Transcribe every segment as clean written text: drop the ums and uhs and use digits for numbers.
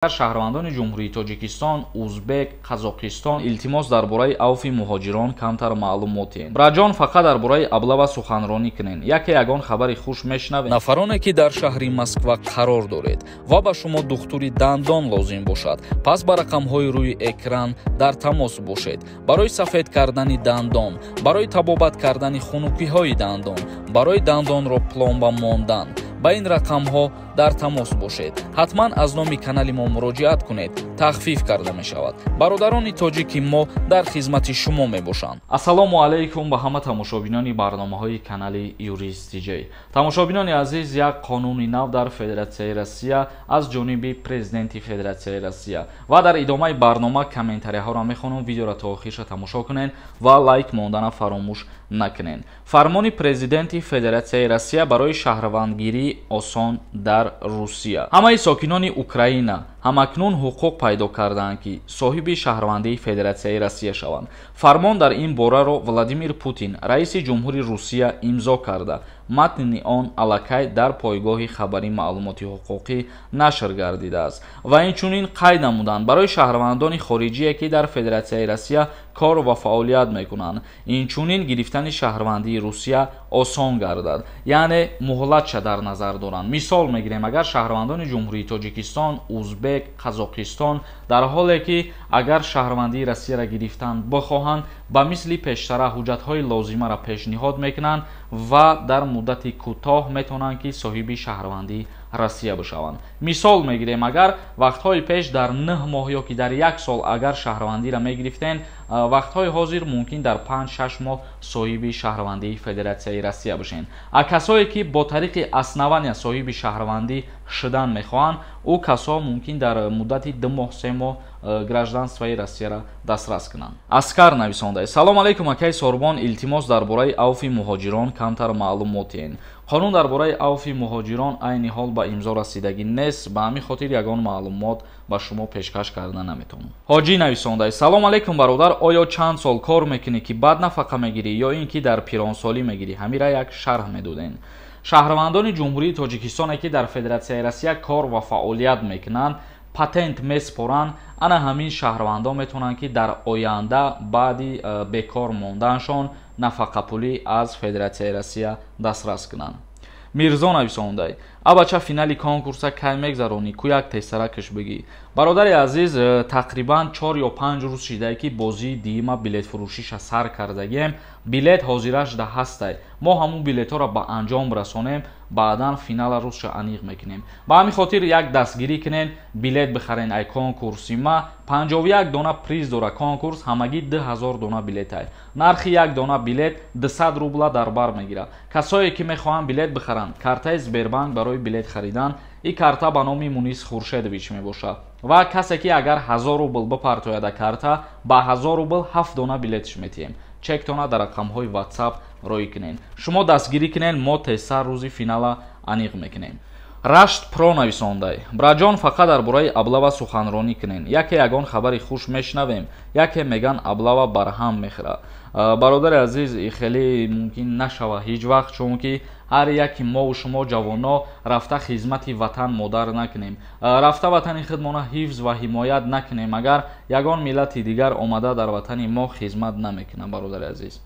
шаҳрвандони ҷумҳурии Тоҷикистон, Узбек, Қазоқистон илтимос дар бораи авфи муҳоҷирон камтар маълумот диҳед. Бираҷон фақат дар бораи аблава суханронӣ кунед. Яке ягон хабари хуш мешунавед. Нафароне ки дар шаҳри Москва қарор доред ва ба шумо духтури дандон лозим бошад, пас ба рақамҳои рӯи экран дар тамос бошед. Барои сафед кардани дандон, барои табобат кардани хунукиҳои дандон, барои дандонро пломба мондан, ба ин рақамҳо дар тамос бошед. ҳатман аз номи канали мо муроҷиат кунед. тахфиф карда мешавад. бародарони тоҷики мо дар хизмати шумо мебошанд. ассалому алайкум ба ҳама тамошобинони барномаҳои канали Юрист Диҷей. Тамошобинони азиз, як қонуни нав дар Федератсияи Россия аз ҷониби Президенти Федератсияи Россия ва дар идомаи барнома комментарияҳоро мехонам. Видеоро то охирша тамошо кунед ва лайк мондана фаромӯш накунед. Фармони Президенти Федератсияи Россия барои шаҳрвандгирии осон дар Русия. ҳамаи сокинони Украина ҳамакнун ҳуқуқ пайдо кардаанд ки соҳиби шаҳрвандии Федератсияи Россия шаванд. Фармон дар ин бораро Владимир Путин, раиси ҷумҳури Русия имзо карда, матни он аллакай дар пойгоҳи хабари маълумоти ҳуқуқӣ нашр гардидааст ва инчунин қайд намуданд барои шаҳрвандони хориҷие ки дар Федератсияи Россия кор ва фаъолият мекунанд, инчунин гирифтани шаҳрвандии Русия осон гардад, яъне муҳлатша дар назар доранд. мисол мегирем, агар шаҳрвандони ҷумҳурии Тоҷикистон, Узбек, Қазоқистон дар ҳоле ки агар шаҳрвандии Россияро гирифтан бихоҳанд, ба мисли пештара ҳуҷҷатҳои лозимаро пешниҳод мекунанд ва дар муддати кӯтоҳ метавонанд ки соҳиби шаҳрвандии Россия бишаванд. мисол мегирем, агар вақтҳои пеш дар 9 моҳ ё ки дар 1 сол агар шаҳрвандиро мегирифтен, вақтҳои ҳозир мумкин дар 5-6 моҳ соҳиби шаҳрвандии Федератсияи Россия бишен. А касое ки бо тариқи основания соҳиби шаҳрвандӣ шудан мехоҳанд, ӯ касо мумкин дар муддати 2 моҳ 3 моҳ гражданствои Россияро дастрас кунанд. Аскар нависонда: салому алайкум акай Сорбон, илтимос дар бораи авфи муҳоҷирон камтар маълумот диҳед. қонун дар бораи авфи муҳоҷирон айни ҳол ба имзо расидагӣ нест, ба ҳамин хотир ягон маълумот ба шумо пешкаш карда наметавонам. ҳоҷӣ нависонда: салому алайкум бародар, оё чанд сол кор мекунӣ ки баъд нафақа мегирӣ ё ин ки дар пиронсолӣ мегирӣ? ҳамира як шарҳ медоден. шаҳрвандони ҷумҳурии Тоҷикистоне ки дар Федератсияи Россия кор ва фаъолият мекунанд, патент меспоранд, ана ҳамин шаҳрвандон метавонанд ки дар оянда баъди бекор монданшон нафақапулӣ аз Федератсияи Россия дастрас кунанд. мирзо нависондай: абача финали конкурса кай мегзаронӣ, ку як тестара киш бигӣ. бародари азиз, тақрибан 4 ё 5 рӯз шидае ки бозии дима билетфурӯшиша сар кардагем. билет ҳозираш да ҳастай. мо ҳамун билетҳоро ба анҷом расонем, баъдан финала рӯзша аниқ мекунем. ба ҳамин хотир як дастгирӣ кунен, билет бихарен. ай конкурси ма 51 дона приз дора конкурс, ҳамагӣ 2000 дона билет ай. нархи як дона билет 200 рубла дар бар мегирад. касое ки мехоҳанд билет бихаранд, картаи Сбербанк барои билет харидан, ин карта ба номи Мунис Хуршедович мебошад ва касе ки агар 1000 рубл бипартояда карта, ба 1000 рубл 7 дона билетш метиҳем. чектона дар рақамҳои WhatsApp роӣ кунен. шумо дастгирӣ кунен, мо теста рӯзи финала аниқ мекунем. рашт про нависондай: бираҷон фақат дар бораи аблава суханронӣ кунен. яке ягон хабари хуш мешунавем, яке меган аблава барҳам мехӯрад. бародари азиз, хеле мумкин нашава ҳеҷ вақт, чунки ҳар яки мову шумо ҷавоно рафта хизмати ватан модар накунем, рафта ватани худмона ҳифз ва ҳимоят накунем, агар ягон миллати дигар омада дар ватани мо хизмат намекунад. бародари азиз,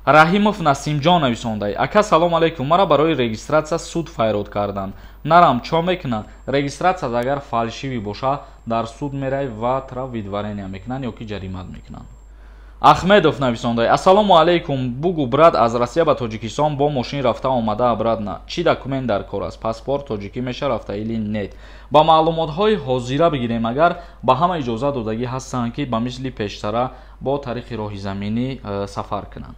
Раҳимов Насимҷон нависондай: ака салому алайкум, мара барои регистратсия суд файрод карданд. нарам чо мекунад? регистратсия агар фалшивӣ боша, дар суд мерай ва тра видварения мекунанд ё ки ҷаримат мекунанд. Ахмедов нависондай: ассалому алайкум, бугу брат аз Россия ба Тоҷикистон бо мошин рафта омада обратна. чӣ документ дар кор аст? паспорт тоҷикӣ меша рафта или нет? ба маълумотҳои ҳозира бигирем, агар ба ҳама иҷоза додагӣ ҳастанд ки ба мисли пештара бо тариқи роҳи заминӣ сафар кунанд.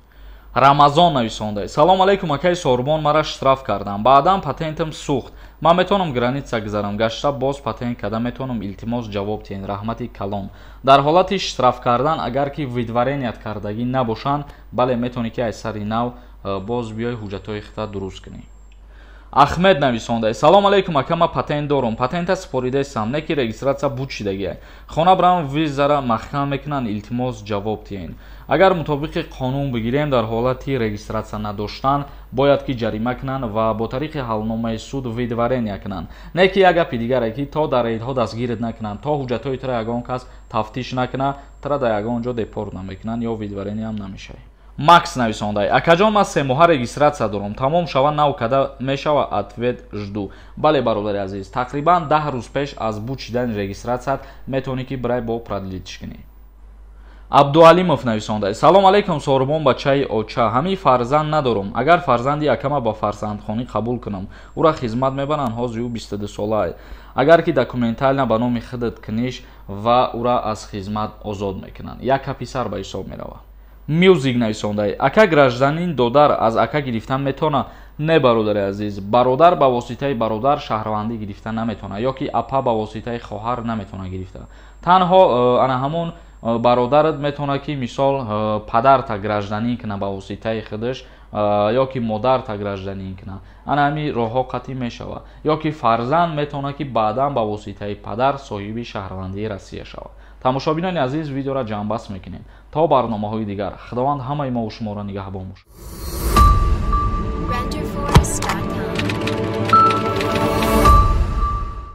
рамазон нависондай: салому алайкум акай Сорбон, мара штраф кардам, баъдан патентам сӯхт. ман метавонам граница гузарам, гашта боз патент када метавонам? илтимос ҷавоб диҳед. раҳмати калон. дар ҳолати штраф кардан, агар ки видвареният кардагӣ набошанд, бале метавонӣ ки аз сари нав боз биёй ҳуҷҷатҳои худро дуруст кунӣ. Ахмед нависонда: салом алейкум ака, ма патент дорум, патента споридесам, неки регистратсия буд шидагия, хона брам визара маҳкам мекунан, илтимос ҷавоб диҳен. Агар мутобиқи қонун бигирем, дар ҳолати регистратсия надоштан бояд ки ҷарима кунанд ва бо тариқи ҳалномаи суд видварения кунанд. Не ки як гапи дигаре ки то дар рейдҳо дастгирит накунанд, то ҳуҷҷатҳои тира ягон кас тафтиш накунад, тира дар ягон ҷо депорт намекунанд ё видварения ҳам намешавад. Макс нависондай: акаҷон, ман 3 моҳа регистратсия дорам, тамом шава нав када мешава, ответ жду. Бале бародари азиз, тақрибан 10 рӯз пеш аз буд шидани регистратсият метавонӣ ки барай бо продлитиш кунӣ. Абдуалимов нависондай: салом алейкум сорбон бачаи оча, ҳамин фарзанд надорам. Агар фарзанди якама ба фарзандхонӣ қабул кунам, ура хизмат мебаранд, ҳозир ӯ 22 солаи. Агар ки документална ба номи худат куниш ва ура аз хизмат озод мекунанд, яка писар ба ҳисоб мерава. Мюзик нависондай: ака гражданин додар аз ака гирифтан метавона? Не бародари азиз, бародар ба воситаи бародар шаҳрвандӣ гирифта наметавона, ё ки апа ба воситаи хоҳар наметавона гирифта. Танҳо ана ҳамон бародарат метавона ки мисол падарта гражданин куна ба воситаи худаш, ё ки модарта гражданин куна. Ана ҳамин роҳҳо қатъӣ мешава. Ё ки фарзанд метавона ки баъдан ба воситаи падар соҳиби шаҳрвандии Россия шавад. тамошобинони азиз, видеоро ҷамъбаст мекунем. То барномаҳои дигар, худованд ҳамаи мо ва шуморо нигаҳбон бошад.